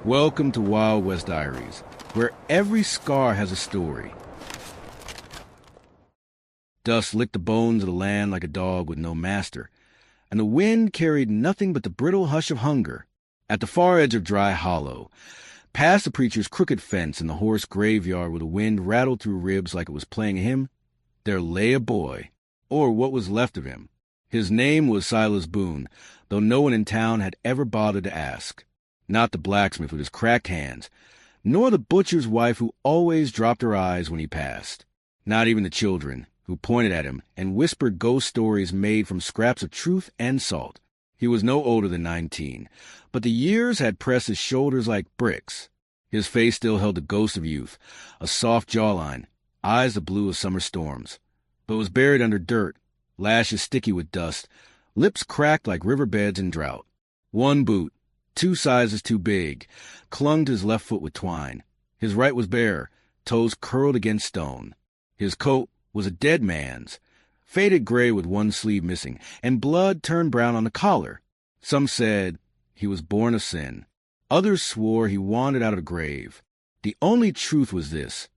Welcome to Wild West Diaries, where every scar has a story. Dust licked the bones of the land like a dog with no master, and the wind carried nothing but the brittle hush of hunger. At the far edge of Dry Hollow, past the preacher's crooked fence and the horse graveyard where the wind rattled through ribs like it was playing a hymn, there lay a boy, or what was left of him. His name was Silas Boone, though no one in town had ever bothered to ask. Not the blacksmith with his cracked hands, nor the butcher's wife who always dropped her eyes when he passed. Not even the children, who pointed at him and whispered ghost stories made from scraps of truth and salt. He was no older than 19, but the years had pressed his shoulders like bricks. His face still held the ghost of youth, a soft jawline, eyes the blue of summer storms, but was buried under dirt, lashes sticky with dust, lips cracked like riverbeds in drought. One boot, 2 sizes too big, clung to his left foot with twine. His right was bare, toes curled against stone. His coat was a dead man's, faded gray with one sleeve missing, and blood turned brown on the collar. Some said he was born of sin. Others swore he wandered out of the grave. The only truth was this: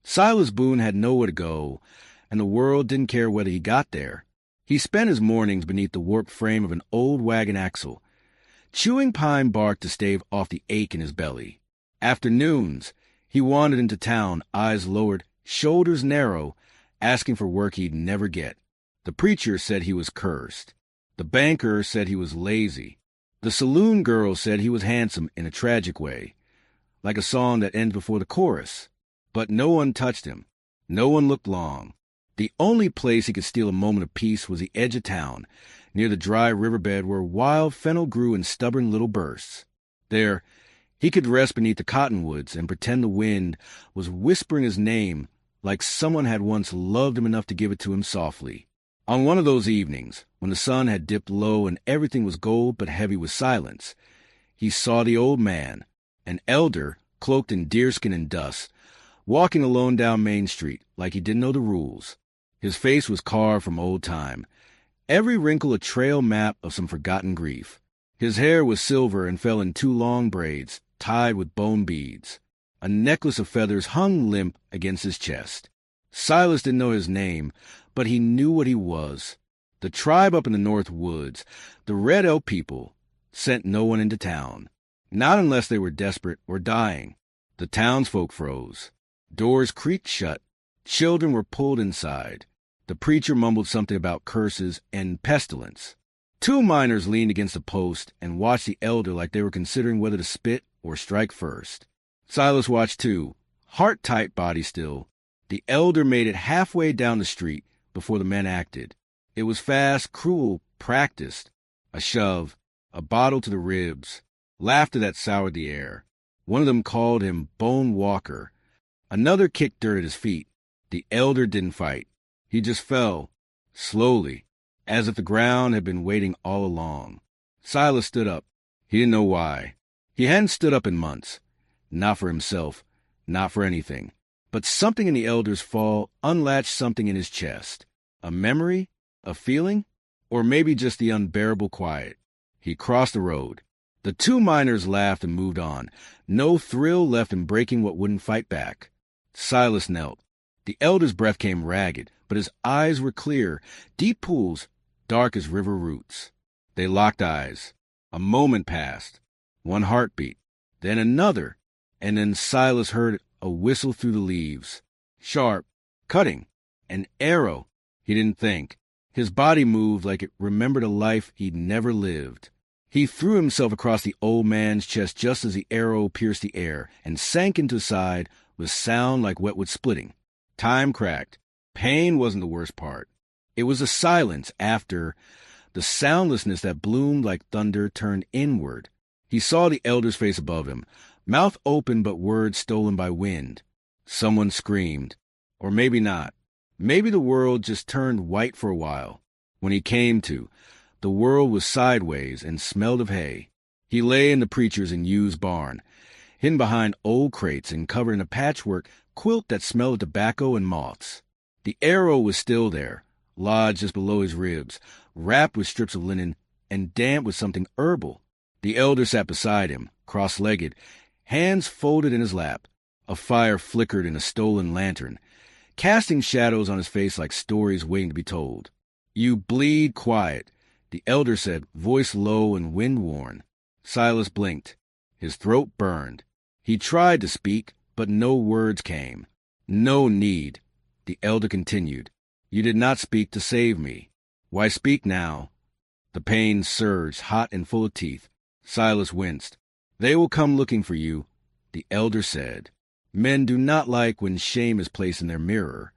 Silas Boone had nowhere to go, and the world didn't care whether he got there. He spent his mornings beneath the warped frame of an old wagon axle, chewing pine bark to stave off the ache in his belly. Afternoons, he wandered into town, eyes lowered, shoulders narrow, asking for work he'd never get. The preacher said he was cursed. The banker said he was lazy. The saloon girl said he was handsome in a tragic way, like a song that ends before the chorus. But no one touched him. No one looked long. The only place he could steal a moment of peace was the edge of town, near the dry riverbed where wild fennel grew in stubborn little bursts. There, he could rest beneath the cottonwoods and pretend the wind was whispering his name like someone had once loved him enough to give it to him softly. On one of those evenings, when the sun had dipped low and everything was gold but heavy with silence, he saw the old man, an elder cloaked in deerskin and dust, walking alone down Main Street like he didn't know the rules. His face was carved from old time, every wrinkle a trail map of some forgotten grief. His hair was silver and fell in 2 long braids, tied with bone beads. A necklace of feathers hung limp against his chest. Silas didn't know his name, but he knew what he was. The tribe up in the North Woods, the Red Elk people, sent no one into town, not unless they were desperate or dying. The townsfolk froze. Doors creaked shut. Children were pulled inside. The preacher mumbled something about curses and pestilence. 2 miners leaned against a post and watched the elder like they were considering whether to spit or strike first. Silas watched too, heart-tight, body still. The elder made it halfway down the street before the men acted. It was fast, cruel, practiced. A shove, a bottle to the ribs, laughter that soured the air. One of them called him Bone Walker. Another kicked dirt at his feet. The elder didn't fight. He just fell, slowly, as if the ground had been waiting all along. Silas stood up. He didn't know why. He hadn't stood up in months. Not for himself, not for anything. But something in the elder's fall unlatched something in his chest. A memory? A feeling? Or maybe just the unbearable quiet. He crossed the road. The 2 miners laughed and moved on. No thrill left in breaking what wouldn't fight back. Silas knelt. The elder's breath came ragged, but his eyes were clear, deep pools, dark as river roots. They locked eyes. A moment passed. 1 heartbeat. Then another. And then Silas heard a whistle through the leaves. Sharp. Cutting. An arrow. He didn't think. His body moved like it remembered a life he'd never lived. He threw himself across the old man's chest just as the arrow pierced the air and sank into his side with sound like wetwood splitting. Time cracked. Pain wasn't the worst part. It was the silence after, the soundlessness that bloomed like thunder turned inward. He saw the elder's face above him, mouth open but words stolen by wind. Someone screamed. Or maybe not. Maybe the world just turned white for a while. When he came to, the world was sideways and smelled of hay. He lay in the preacher's and used barn, hidden behind old crates and covered in a patchwork quilt that smelled of tobacco and moths. The arrow was still there, lodged just below his ribs, wrapped with strips of linen and damp with something herbal. The elder sat beside him, cross-legged, Hands folded in his lap. A fire flickered in a stolen lantern, casting shadows on his face like stories waiting to be told. "You bleed quiet," the elder said, voice low and wind-worn. Silas blinked. His throat burned. He tried to speak, but no words came. "No need," the elder continued. "You did not speak to save me. Why speak now?" The pain surged, hot and full of teeth. Silas winced. "They will come looking for you," the elder said. "Men do not like when shame is placed in their mirror."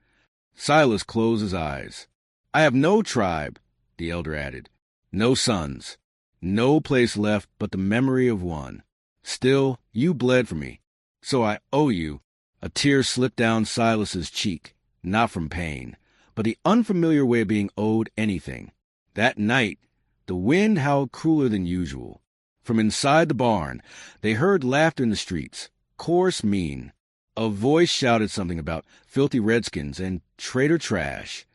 Silas closed his eyes. "I have no tribe," the elder added. "No sons. No place left but the memory of one. Still, you bled for me, so I owe you." A tear slipped down Silas's cheek, not from pain, but the unfamiliar way of being owed anything. That night, the wind howled crueler than usual. From inside the barn, they heard laughter in the streets, coarse, mean. A voice shouted something about filthy redskins and traitor trash.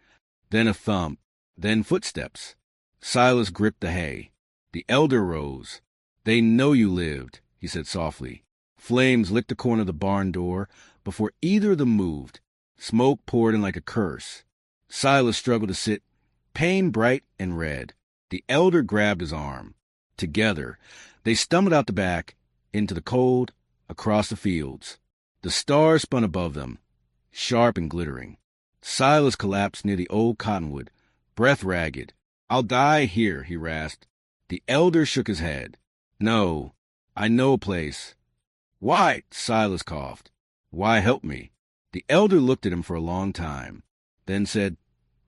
Then a thump, then footsteps. Silas gripped the hay. The elder rose. "They know you lived," he said softly. Flames licked the corner of the barn door before either of them moved. Smoke poured in like a curse. Silas struggled to sit, pain bright and red. The elder grabbed his arm. Together, they stumbled out the back, into the cold, across the fields. The stars spun above them, sharp and glittering. Silas collapsed near the old cottonwood, breath ragged. "I'll die here," he rasped. The elder shook his head. "No, I know a place." "Why?" Silas coughed. "Why help me?" The elder looked at him for a long time, then said,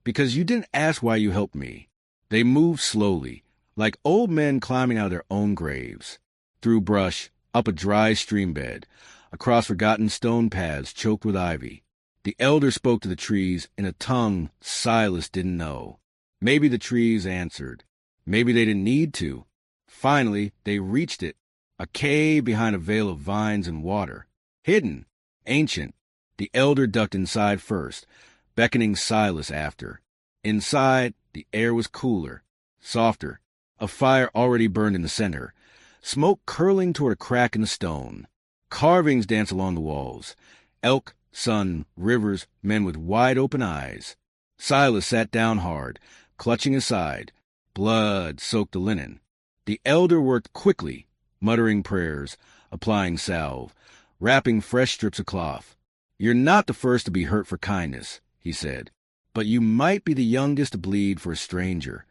"Because you didn't ask why you helped me." They moved slowly, like old men climbing out of their own graves, through brush, up a dry stream bed, across forgotten stone paths choked with ivy. The elder spoke to the trees in a tongue Silas didn't know. Maybe the trees answered. Maybe they didn't need to. Finally, they reached it, a cave behind a veil of vines and water. Hidden, ancient. The elder ducked inside first, beckoning Silas after. Inside, the air was cooler, softer. A fire already burned in the center, smoke curling toward a crack in the stone. Carvings danced along the walls. Elk, sun, rivers, men with wide-open eyes. Silas sat down hard, clutching his side. Blood soaked the linen. The elder worked quickly, muttering prayers, applying salve, wrapping fresh strips of cloth. "You're not the first to be hurt for kindness," he said, "but you might be the youngest to bleed for a stranger."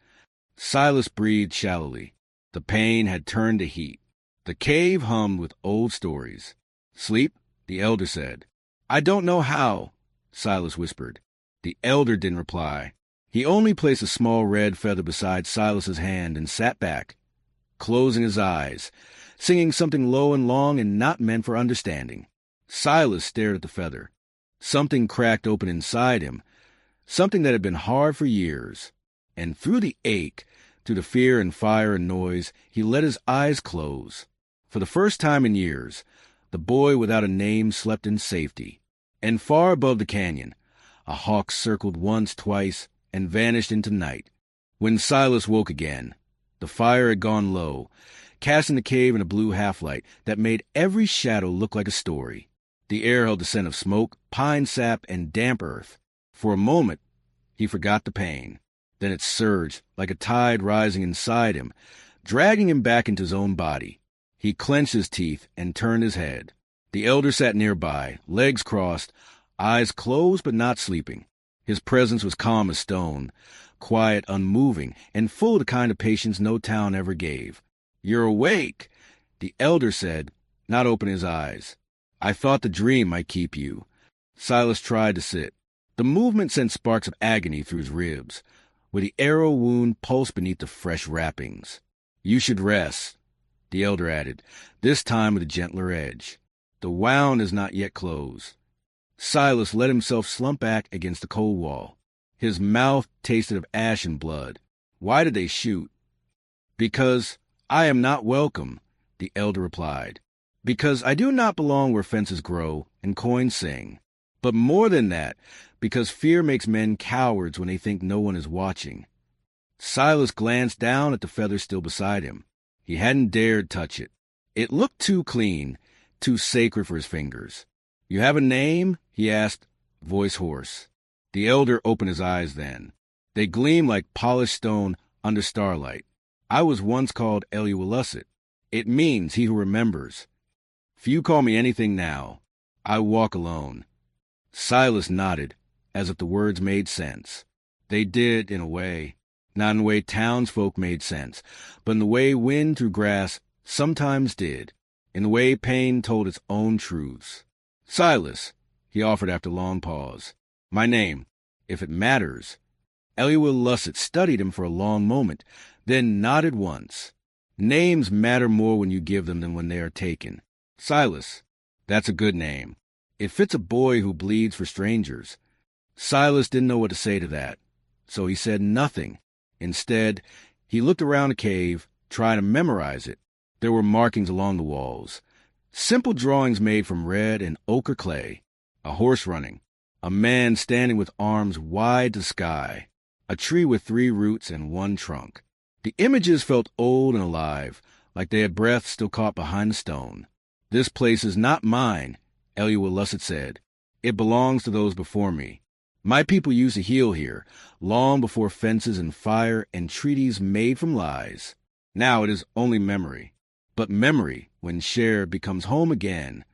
Silas breathed shallowly. The pain had turned to heat. The cave hummed with old stories. "Sleep?" the elder said. "I don't know how," Silas whispered. The elder didn't reply. He only placed a small red feather beside Silas's hand and sat back, closing his eyes, singing something low and long and not meant for understanding. Silas stared at the feather. Something cracked open inside him, something that had been hard for years. And through the ache, through the fear and fire and noise, he let his eyes close. For the first time in years, the boy without a name slept in safety. And far above the canyon, a hawk circled once, twice, and vanished into night. When Silas woke again, the fire had gone low, casting the cave in a blue half-light that made every shadow look like a story. The air held the scent of smoke, pine sap, and damp earth. For a moment, he forgot the pain. Then it surged, like a tide rising inside him, dragging him back into his own body. He clenched his teeth and turned his head. The elder sat nearby, legs crossed, eyes closed but not sleeping. His presence was calm as stone, quiet, unmoving, and full of the kind of patience no town ever gave. "You're awake," the elder said, not opening his eyes. "I thought the dream might keep you." Silas tried to sit. The movement sent sparks of agony through his ribs, where the arrow wound pulsed beneath the fresh wrappings. "You should rest," the elder added, this time with a gentler edge. "The wound is not yet closed." Silas let himself slump back against the cold wall. His mouth tasted of ash and blood. "Why did they shoot?" "Because I am not welcome," the elder replied. "Because I do not belong where fences grow and coins sing. But more than that, because fear makes men cowards when they think no one is watching." Silas glanced down at the feather still beside him. He hadn't dared touch it. It looked too clean, too sacred for his fingers. "You have a name?" he asked, voice hoarse. The elder opened his eyes then. They gleamed like polished stone under starlight. "I was once called Eliuwalusset. It means he who remembers. Few call me anything now. I walk alone." Silas nodded, as if the words made sense. They did, in a way. Not in the way townsfolk made sense, but in the way wind through grass sometimes did, in the way pain told its own truths. "Silas," he offered after a long pause. "My name, if it matters." Eliuwalusset studied him for a long moment, then nodded once. "Names matter more when you give them than when they are taken. Silas, that's a good name. It fits a boy who bleeds for strangers." Silas didn't know what to say to that, so he said nothing. Instead, he looked around the cave, trying to memorize it. There were markings along the walls. Simple drawings made from red and ochre clay. A horse running. A man standing with arms wide to sky. A tree with 3 roots and 1 trunk. The images felt old and alive, like they had breath still caught behind the stone. "This place is not mine," Eliuwalusset said. "It belongs to those before me. My people used to heal here, long before fences and fire and treaties made from lies. Now it is only memory. But memory, when shared, becomes home again."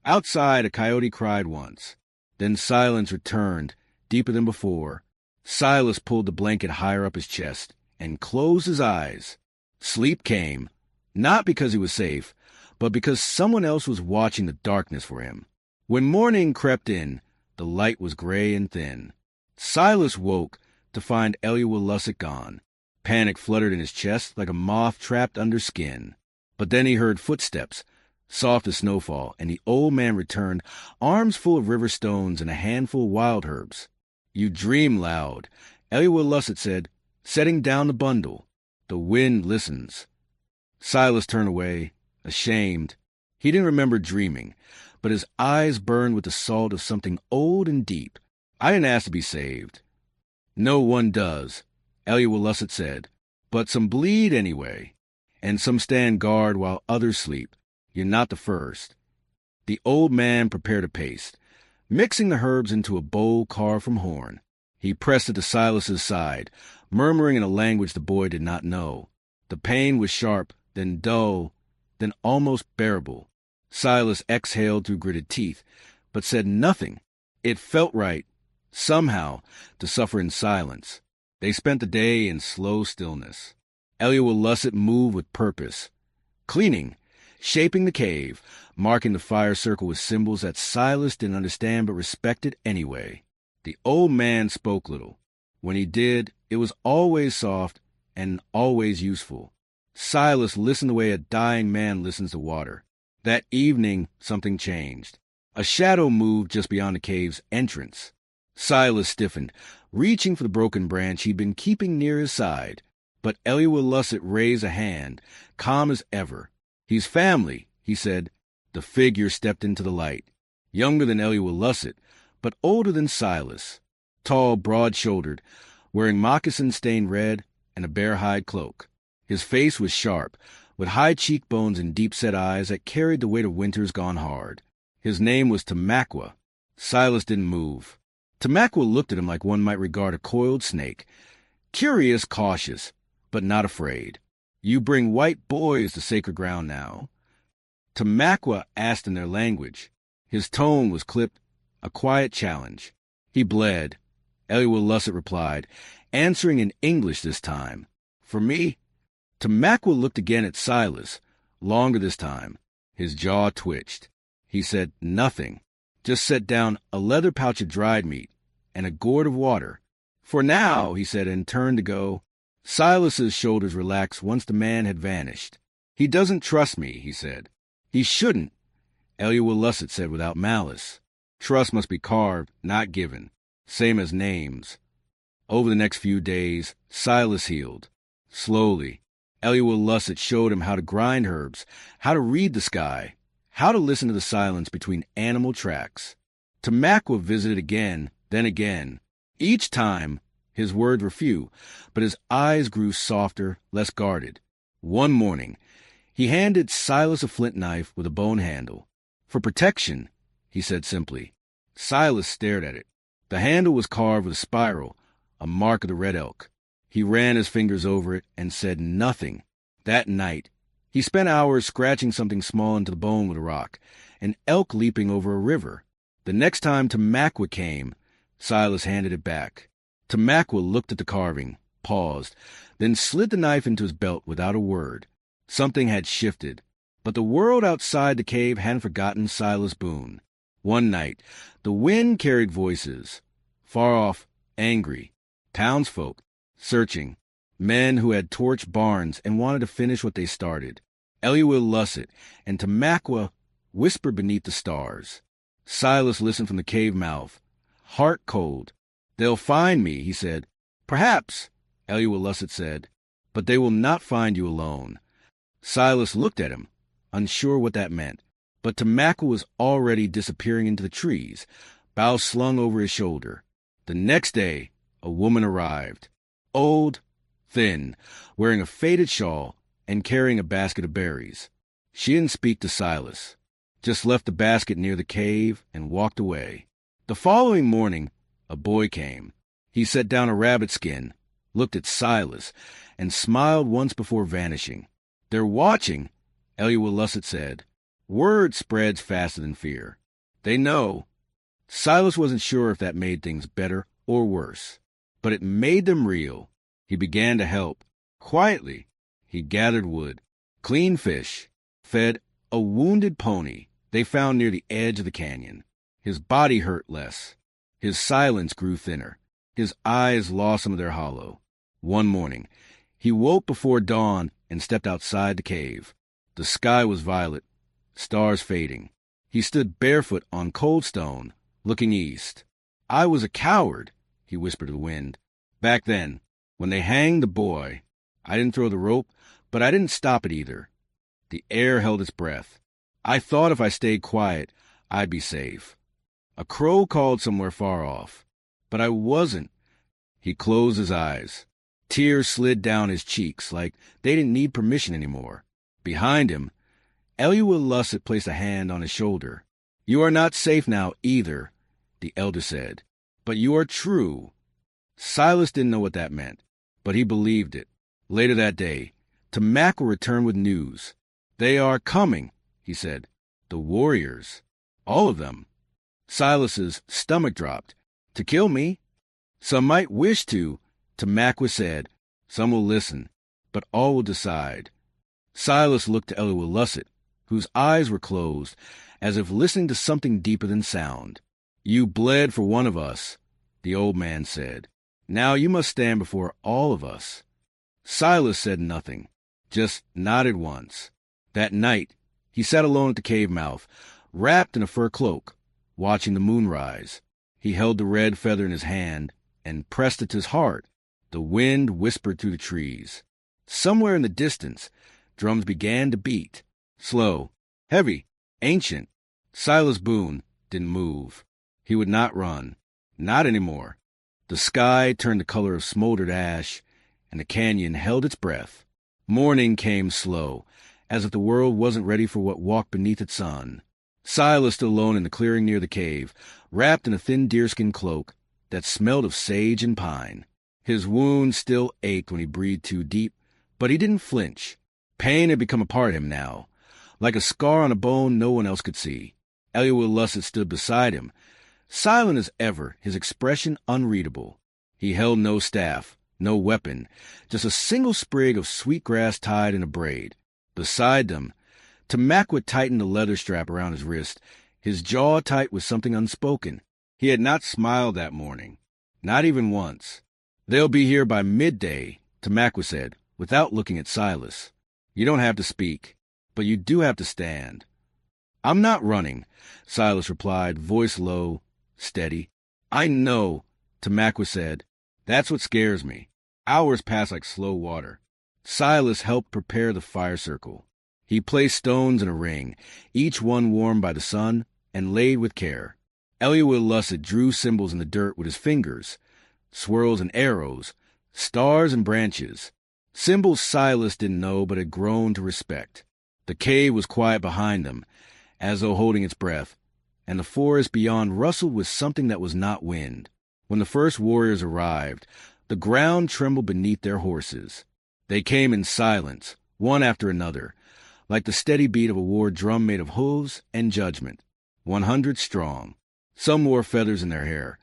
Outside, a coyote cried once. Then silence returned, deeper than before. Silas pulled the blanket higher up his chest and closed his eyes. Sleep came, not because he was safe, but because someone else was watching the darkness for him. When morning crept in, the light was gray and thin. Silas woke to find Eliuwalusset gone. Panic fluttered in his chest like a moth trapped under skin. But then he heard footsteps, soft as snowfall, and the old man returned, arms full of river stones and a handful of wild herbs. "You dream loud," Eliuwalusset said, setting down the bundle. "The wind listens." Silas turned away, ashamed. He didn't remember dreaming, but his eyes burned with the salt of something old and deep. "I didn't ask to be saved." "No one does," Eliuwalusset said, "but some bleed anyway, and some stand guard while others sleep. You're not the first." The old man prepared a paste, mixing the herbs into a bowl carved from horn. He pressed it to Silas's side, murmuring in a language the boy did not know. The pain was sharp, then dull, then almost bearable. Silas exhaled through gritted teeth, but said nothing. It felt right, somehow, to suffer in silence. They spent the day in slow stillness. Eliuwalusset moved with purpose, cleaning, shaping the cave, marking the fire circle with symbols that Silas didn't understand but respected anyway. The old man spoke little. When he did, it was always soft and always useful. Silas listened the way a dying man listens to water. That evening, something changed. A shadow moved just beyond the cave's entrance. Silas stiffened, reaching for the broken branch he'd been keeping near his side. But Eliuwalusset raised a hand, calm as ever. "He's family," he said. The figure stepped into the light. Younger than Eliuwalusset, but older than Silas. Tall, broad-shouldered, wearing moccasins stained red and a bear-hide cloak. His face was sharp, with high cheekbones and deep-set eyes that carried the weight of winters gone hard. His name was Tamaqua. Silas didn't move. Tamaqua looked at him like one might regard a coiled snake. Curious, cautious, but not afraid. "You bring white boys to sacred ground now?" Tamaqua asked in their language. His tone was clipped, a quiet challenge. "He bled," Eliuwalusset replied, answering in English this time. "For me?" Tamaqua looked again at Silas, longer this time. His jaw twitched. He said nothing, just set down a leather pouch of dried meat and a gourd of water. "For now," he said, and turned to go. Silas's shoulders relaxed once the man had vanished. "He doesn't trust me," he said. "He shouldn't," Eliuwalusset said without malice. "Trust must be carved, not given, same as names." Over the next few days, Silas healed. Slowly, Eliuwalusset showed him how to grind herbs, how to read the sky, how to listen to the silence between animal tracks. Tamaqua visited again, then again. Each time, his words were few, but his eyes grew softer, less guarded. One morning, he handed Silas a flint knife with a bone handle. For protection, he said simply. Silas stared at it. The handle was carved with a spiral, a mark of the red elk. He ran his fingers over it and said nothing. That night, he spent hours scratching something small into the bone with a rock, an elk leaping over a river. The next time Tamaqua came, Silas handed it back. Tamaqua looked at the carving, paused, then slid the knife into his belt without a word. Something had shifted, but the world outside the cave hadn't forgotten Silas Boone. One night, the wind carried voices, far off, angry, townsfolk, searching, men who had torched barns and wanted to finish what they started. Elihu Lusset and Tamaqua whispered beneath the stars. Silas listened from the cave mouth, heart cold. They'll find me, he said. Perhaps, Elihu Lusset said, but they will not find you alone. Silas looked at him, unsure what that meant, but Tamaqua was already disappearing into the trees, bough slung over his shoulder. The next day, a woman arrived, old, thin, wearing a faded shawl and carrying a basket of berries. She didn't speak to Silas, just left the basket near the cave and walked away. The following morning, a boy came. He set down a rabbit skin, looked at Silas, and smiled once before vanishing. They're watching, Elihu Lusset said. Word spreads faster than fear. They know. Silas wasn't sure if that made things better or worse, but it made them real. He began to help. Quietly, he gathered wood, cleaned fish, fed a wounded pony they found near the edge of the canyon. His body hurt less. His silence grew thinner. His eyes lost some of their hollow. One morning, he woke before dawn and stepped outside the cave. The sky was violet, stars fading. He stood barefoot on cold stone, looking east. I was a coward, he whispered to the wind. Back then, when they hanged the boy, I didn't throw the rope, but I didn't stop it either. The air held its breath. I thought if I stayed quiet, I'd be safe. A crow called somewhere far off, but I wasn't. He closed his eyes. Tears slid down his cheeks like they didn't need permission anymore. Behind him, Elihu Lusset placed a hand on his shoulder. You are not safe now either, the elder said, but you are true. Silas didn't know what that meant, but he believed it. Later that day, Tamaqua returned with news. They are coming, he said. The warriors. All of them. Silas's stomach dropped. To kill me? Some might wish to, Tamaqua said. Some will listen, but all will decide. Silas looked to Elihu Lusset, whose eyes were closed, as if listening to something deeper than sound. You bled for one of us, the old man said. Now you must stand before all of us. Silas said nothing, just nodded once. That night, he sat alone at the cave mouth, wrapped in a fur cloak, watching the moon rise. He held the red feather in his hand and pressed it to his heart. The wind whispered through the trees. Somewhere in the distance, drums began to beat. Slow, heavy, ancient. Silas Boone didn't move. He would not run. Not anymore. The sky turned the color of smoldered ash, and the canyon held its breath. Morning came slow, as if the world wasn't ready for what walked beneath its sun. Silas stood alone in the clearing near the cave, wrapped in a thin deerskin cloak that smelled of sage and pine. His wound still ached when he breathed too deep, but he didn't flinch. Pain had become a part of him now, like a scar on a bone no one else could see. Elihu Lusset stood beside him, silent as ever, his expression unreadable. He held no staff, no weapon, just a single sprig of sweet grass tied in a braid. Beside them, Tamaqua tightened the leather strap around his wrist, his jaw tight with something unspoken. He had not smiled that morning, not even once. They'll be here by midday, Tamaqua said, without looking at Silas. You don't have to speak, but you do have to stand. I'm not running, Silas replied, voice low, steady. I know, Tamaqua said. That's what scares me. Hours pass like slow water. Silas helped prepare the fire circle. He placed stones in a ring, each one warmed by the sun and laid with care. Elihu Lusset drew symbols in the dirt with his fingers, swirls and arrows, stars and branches, symbols Silas didn't know but had grown to respect. The cave was quiet behind them, as though holding its breath, and the forest beyond rustled with something that was not wind. When the first warriors arrived, the ground trembled beneath their horses. They came in silence, one after another, like the steady beat of a war drum made of hooves and judgment. 100 strong. Some wore feathers in their hair,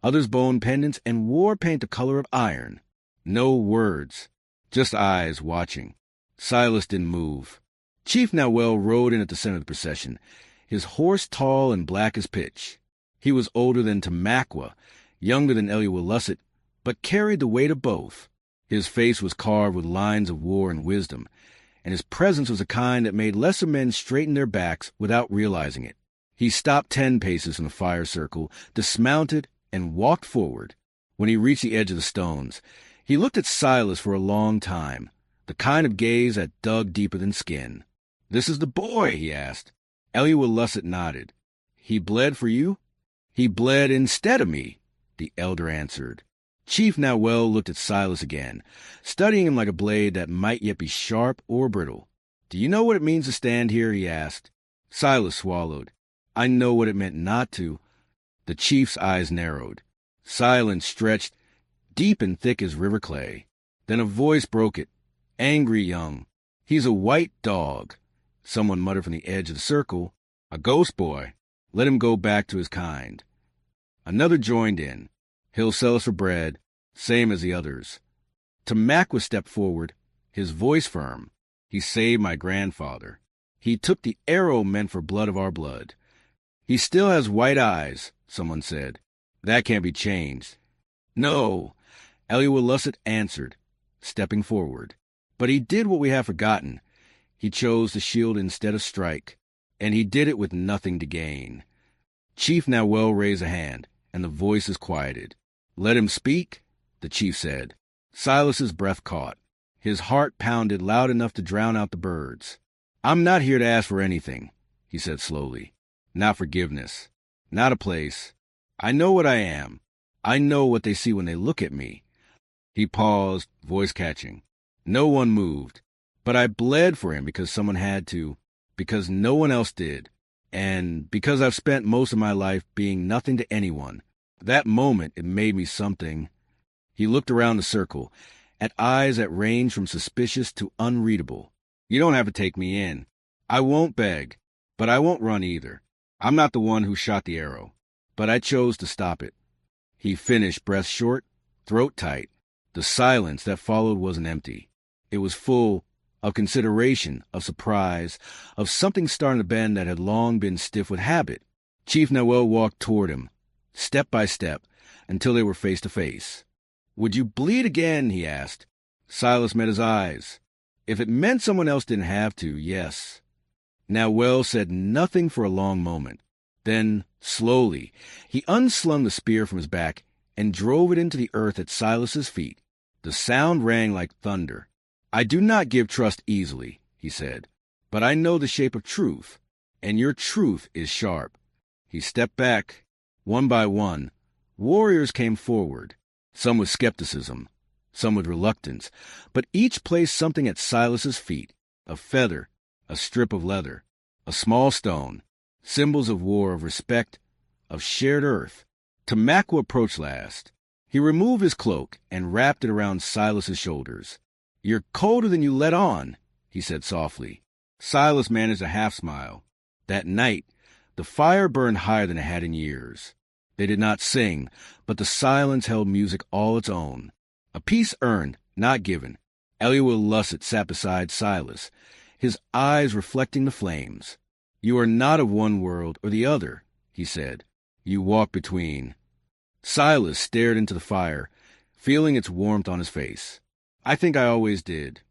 others bone pendants and war paint the color of iron. No words, just eyes watching. Silas didn't move. Chief Nowell rode in at the center of the procession, his horse tall and black as pitch. He was older than Tamaqua, younger than Eliawalusset, but carried the weight of both. His face was carved with lines of war and wisdom, and his presence was a kind that made lesser men straighten their backs without realizing it. He stopped 10 paces from the fire circle, dismounted, and walked forward. When he reached the edge of the stones, he looked at Silas for a long time, the kind of gaze that dug deeper than skin. "This is the boy?" he asked. Eliawalusset nodded. "He bled for you?" "He bled instead of me," the elder answered. Chief Nowell looked at Silas again, studying him like a blade that might yet be sharp or brittle. "Do you know what it means to stand here?" he asked. Silas swallowed. "I know what it meant not to." The chief's eyes narrowed. Silence stretched, deep and thick as river clay. Then a voice broke it, angry young. "He's a white dog." Someone muttered from the edge of the circle, "A ghost boy. Let him go back to his kind." Another joined in. "He'll sell us for bread, same as the others." Tamaqua stepped forward, his voice firm. "He saved my grandfather. He took the arrow meant for blood of our blood." "He still has white eyes," someone said. "That can't be changed." "No," Eliawalusset answered, stepping forward. "But he did what we have forgotten. He chose to shield instead of strike, and he did it with nothing to gain." Chief Nowell raised a hand, and the voices quieted. "Let him speak," the chief said. Silas's breath caught. His heart pounded loud enough to drown out the birds. "I'm not here to ask for anything," he said slowly. "Not forgiveness. Not a place. I know what I am. I know what they see when they look at me." He paused, voice catching. No one moved. "But I bled for him because someone had to, because no one else did, and because I've spent most of my life being nothing to anyone. That moment, it made me something." He looked around the circle, at eyes that ranged from suspicious to unreadable. "You don't have to take me in. I won't beg, but I won't run either. I'm not the one who shot the arrow, but I chose to stop it." He finished, breath short, throat tight. The silence that followed wasn't empty. It was full of consideration, of surprise, of something starting to bend that had long been stiff with habit. Chief Nowell walked toward him, step by step, until they were face to face. "Would you bleed again?" he asked. Silas met his eyes. If it meant someone else didn't have to, yes. Nowell said nothing for a long moment. Then, slowly, he unslung the spear from his back and drove it into the earth at Silas's feet. The sound rang like thunder. "I do not give trust easily," he said, "but I know the shape of truth, and your truth is sharp." He stepped back. One by one, warriors came forward, some with skepticism, some with reluctance, but each placed something at Silas's feet, a feather, a strip of leather, a small stone, symbols of war, of respect, of shared earth. Tamaqua approached last. He removed his cloak and wrapped it around Silas's shoulders. "You're colder than you let on," he said softly. Silas managed a half-smile. That night, the fire burned higher than it had in years. They did not sing, but the silence held music all its own. A peace earned, not given. Eliawalusset sat beside Silas, his eyes reflecting the flames. "You are not of one world or the other," he said. "You walk between." Silas stared into the fire, feeling its warmth on his face. "I think I always did."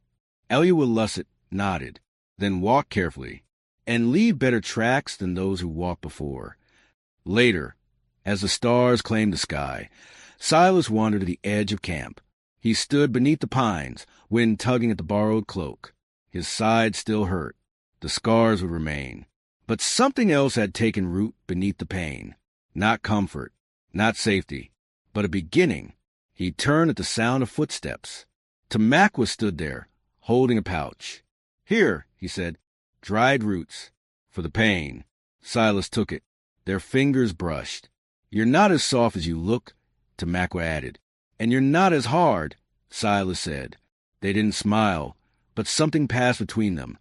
Eliawalusset nodded, then walked carefully, and leave better tracks than those who walked before. Later, as the stars claimed the sky, Silas wandered to the edge of camp. He stood beneath the pines, wind tugging at the borrowed cloak. His side still hurt. The scars would remain. But something else had taken root beneath the pain. Not comfort, not safety, but a beginning. He turned at the sound of footsteps. Tamaqua stood there, holding a pouch. "Here," he said, "dried roots. For the pain. Silas took it. Their fingers brushed. You're not as soft as you look, Tamaqua added. And you're not as hard, Silas said. They didn't smile, but something passed between them,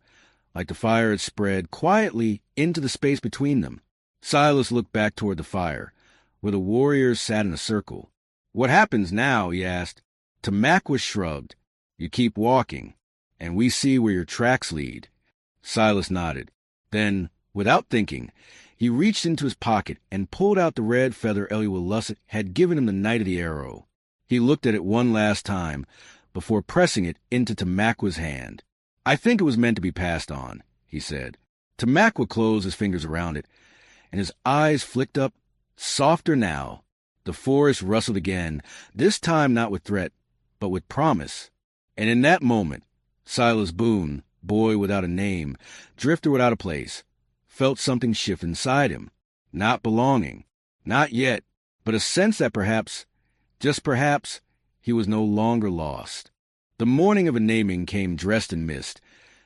like the fire had spread quietly into the space between them. Silas looked back toward the fire, where the warriors sat in a circle. What happens now? He asked. Tamaqua shrugged. You keep walking, and we see where your tracks lead. Silas nodded. Then, without thinking, he reached into his pocket and pulled out the red feather Eliawalusset had given him the night of the arrow. He looked at it one last time before pressing it into Tamaqua's hand. I think it was meant to be passed on, he said. Tamaqua closed his fingers around it, and his eyes flicked up, softer now. The forest rustled again, this time not with threat, but with promise. And in that moment, Silas Boone, boy without a name, drifter without a place, felt something shift inside him. Not belonging. Not yet, but a sense that perhaps, just perhaps, he was no longer lost. The morning of a naming came dressed in mist,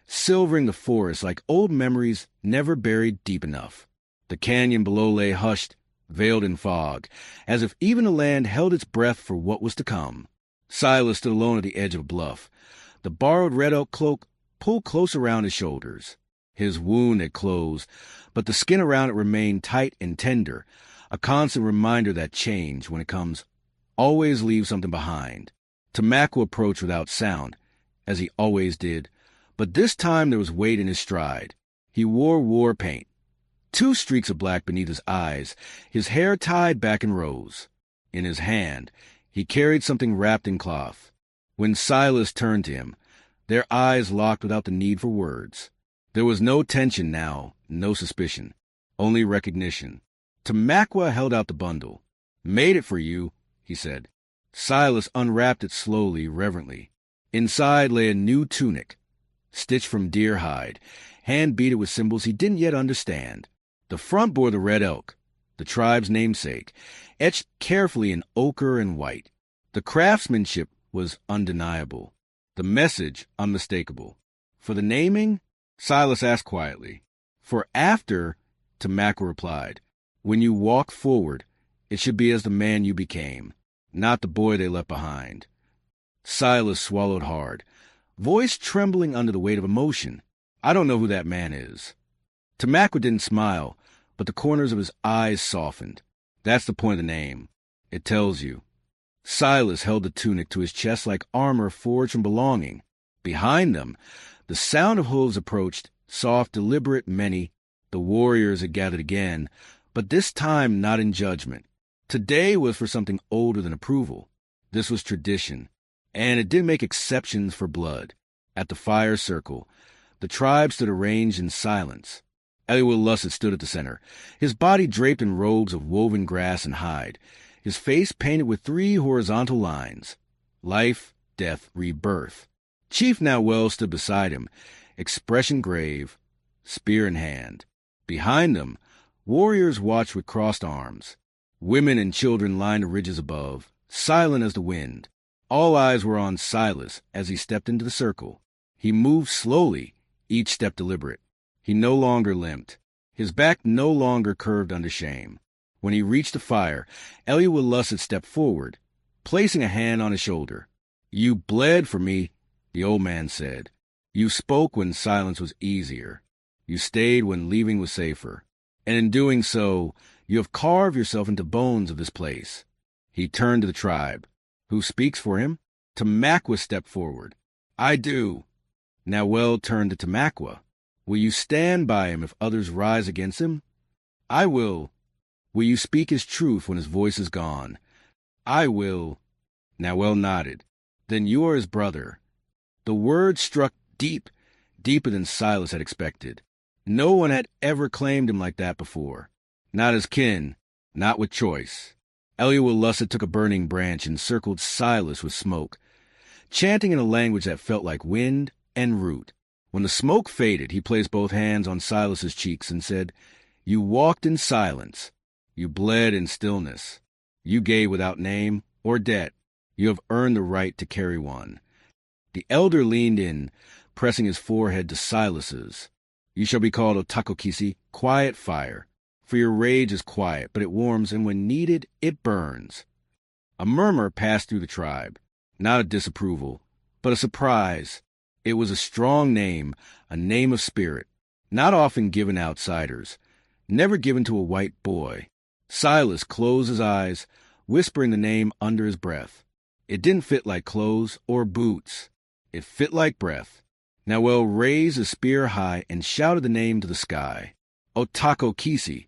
silvering the forest like old memories never buried deep enough. The canyon below lay hushed, veiled in fog, as if even the land held its breath for what was to come. Silas stood alone at the edge of a bluff, the borrowed red oak cloak pulled close around his shoulders. His wound had closed, but the skin around it remained tight and tender, a constant reminder that change, when it comes, always leaves something behind. Tamaqua approached without sound, as he always did, but this time there was weight in his stride. He wore war paint, 2 streaks of black beneath his eyes, his hair tied back in rows. In his hand, he carried something wrapped in cloth. When Silas turned to him, their eyes locked without the need for words. There was no tension now, no suspicion, only recognition. Tamaqua held out the bundle. Made it for you, he said. Silas unwrapped it slowly, reverently. Inside lay a new tunic, stitched from deer hide, hand-beaded with symbols he didn't yet understand. The front bore the red elk, the tribe's namesake, etched carefully in ochre and white. The craftsmanship was undeniable, the message unmistakable. For the naming? Silas asked quietly. For after, Tamaqua replied. When you walk forward, it should be as the man you became, not the boy they left behind. Silas swallowed hard, voice trembling under the weight of emotion. I don't know who that man is. Tamaqua didn't smile, but the corners of his eyes softened. That's the point of the name. It tells you. Silas held the tunic to his chest like armor forged from belonging. Behind them, the sound of hooves approached, soft, deliberate, many. The warriors had gathered again, but this time not in judgment. Today was for something older than approval. This was tradition, and it didn't make exceptions for blood. At the fire circle, the tribe stood arranged in silence. Eliawalusset stood at the center, his body draped in robes of woven grass and hide, his face painted with 3 horizontal lines: life, death, rebirth. Chief Nawell stood beside him, expression grave, spear in hand. Behind them, warriors watched with crossed arms. Women and children lined the ridges above, silent as the wind. All eyes were on Silas as he stepped into the circle. He moved slowly, each step deliberate. He no longer limped. His back no longer curved under shame. When he reached the fire, Eliawalusset stepped forward, placing a hand on his shoulder. You bled for me, the old man said. You spoke when silence was easier. You stayed when leaving was safer. And in doing so, you have carved yourself into bones of this place. He turned to the tribe. Who speaks for him? Tamaqua stepped forward. I do. Nawell turned to Tamaqua. Will you stand by him if others rise against him? I will. Will you speak his truth when his voice is gone? I will. Nawell nodded. Then you are his brother. The word struck deep, deeper than Silas had expected. No one had ever claimed him like that before. Not as kin, not with choice. Eliawalusset took a burning branch and circled Silas with smoke, chanting in a language that felt like wind and root. When the smoke faded, he placed both hands on Silas's cheeks and said, You walked in silence. You bled in stillness. You gave without name or debt. You have earned the right to carry one. The elder leaned in, pressing his forehead to Silas's. You shall be called Otakokisi, quiet fire. For your rage is quiet, but it warms, and when needed, it burns. A murmur passed through the tribe, not a disapproval, but a surprise. It was a strong name, a name of spirit, not often given outsiders, never given to a white boy. Silas closed his eyes, whispering the name under his breath. It didn't fit like clothes or boots. It fit like breath. Nawel raised his spear high and shouted the name to the sky. Otakokisi.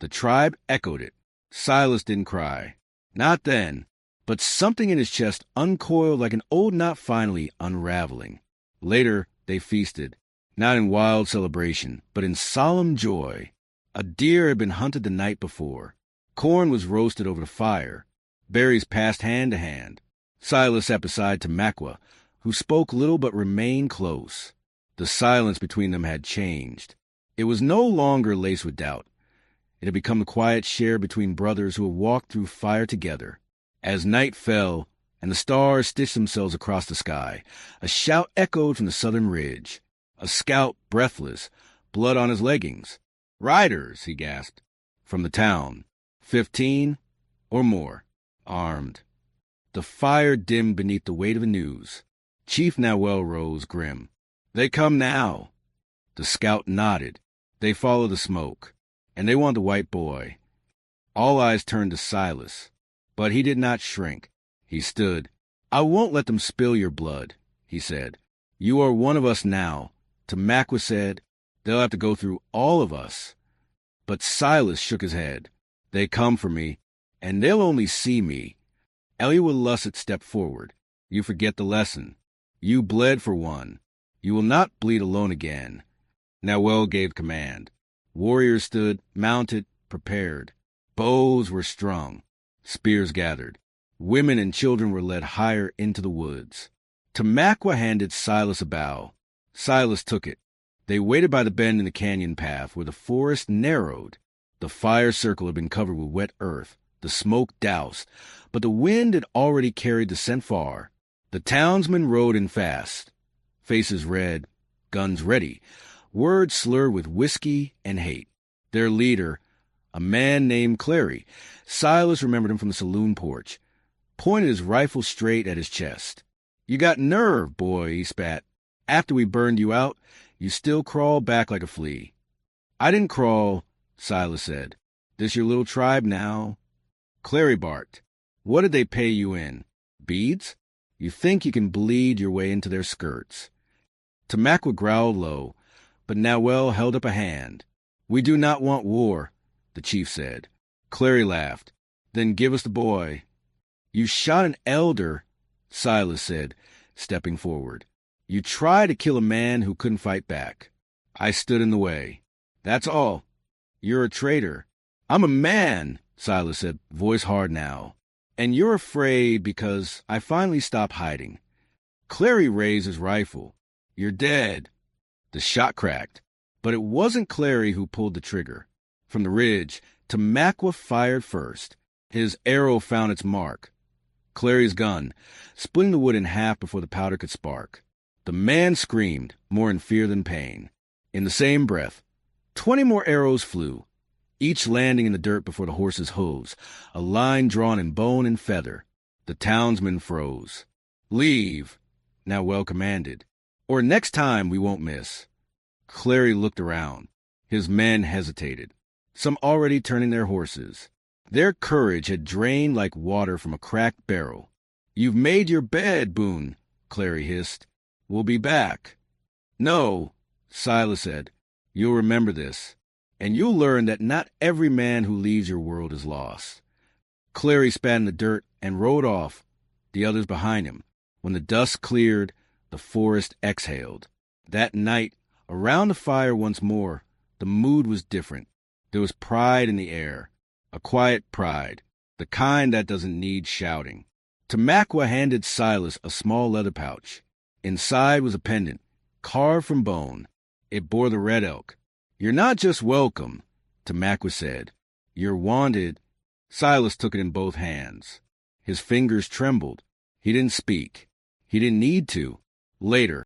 The tribe echoed it. Silas didn't cry. Not then. But something in his chest uncoiled like an old knot finally unraveling. Later, they feasted, not in wild celebration, but in solemn joy. A deer had been hunted the night before. Corn was roasted over the fire. Berries passed hand to hand. Silas sat beside Tamakwa, who spoke little but remained close. The silence between them had changed. It was no longer laced with doubt. It had become the quiet share between brothers who had walked through fire together. As night fell and the stars stitched themselves across the sky, a shout echoed from the southern ridge. A scout, breathless, blood on his leggings. "Riders," he gasped. "From the town. 15 or more. Armed." The fire dimmed beneath the weight of the news. Chief Nawel rose, grim. "They come now." The scout nodded. They followed the smoke, and they want the white boy. All eyes turned to Silas, but he did not shrink. He stood. "I won't let them spill your blood," he said. "You are one of us now." Tamakwa said, "They'll have to go through all of us." But Silas shook his head. "They come for me, and they'll only see me." Eliud Lusset stepped forward. "You forget the lesson. You bled for one. You will not bleed alone again." Nawel gave command. Warriors stood, mounted, prepared. Bows were strung. Spears gathered. Women and children were led higher into the woods. Tamakwa handed Silas a bow. Silas took it. They waited by the bend in the canyon path where the forest narrowed. The fire circle had been covered with wet earth, the smoke doused, but the wind had already carried the scent far. The townsmen rode in fast, faces red, guns ready, words slurred with whiskey and hate. Their leader, a man named Clary, Silas remembered him from the saloon porch, pointed his rifle straight at his chest. "You got nerve, boy," he spat. "After we burned you out, you still crawl back like a flea." "I didn't crawl," Silas said. "This your little tribe now?" Clary barked. "What did they pay you in? Beads? You think you can bleed your way into their skirts." Tamakwa growled low, but Nawel held up a hand. "We do not want war," the chief said. Clary laughed. "Then give us the boy." "You shot an elder," Silas said, stepping forward. "You tried to kill a man who couldn't fight back. I stood in the way. That's all. You're a traitor." "I'm a man," Silas said, voice hard now. "And you're afraid because I finally stopped hiding." Clary raised his rifle. "You're dead." The shot cracked, but it wasn't Clary who pulled the trigger. From the ridge, Tamakwa fired first. His arrow found its mark. Clary's gun, splitting the wood in half before the powder could spark. The man screamed, more in fear than pain. In the same breath, 20 more arrows flew, each landing in the dirt before the horse's hooves, a line drawn in bone and feather. The townsmen froze. "Leave," Nawel commanded, "or next time we won't miss." Clary looked around. His men hesitated, some already turning their horses. Their courage had drained like water from a cracked barrel. "You've made your bed, Boone," Clary hissed. "We'll be back." "No," Silas said. "You'll remember this, and you'll learn that not every man who leaves your world is lost." Clary spat in the dirt and rode off, the others behind him. When the dust cleared, the forest exhaled. That night, around the fire once more, the mood was different. There was pride in the air, a quiet pride, the kind that doesn't need shouting. Tamakwa handed Silas a small leather pouch. Inside was a pendant, carved from bone. It bore the red elk. "You're not just welcome," Tamakwa said. "You're wanted." Silas took it in both hands. His fingers trembled. He didn't speak. He didn't need to. Later,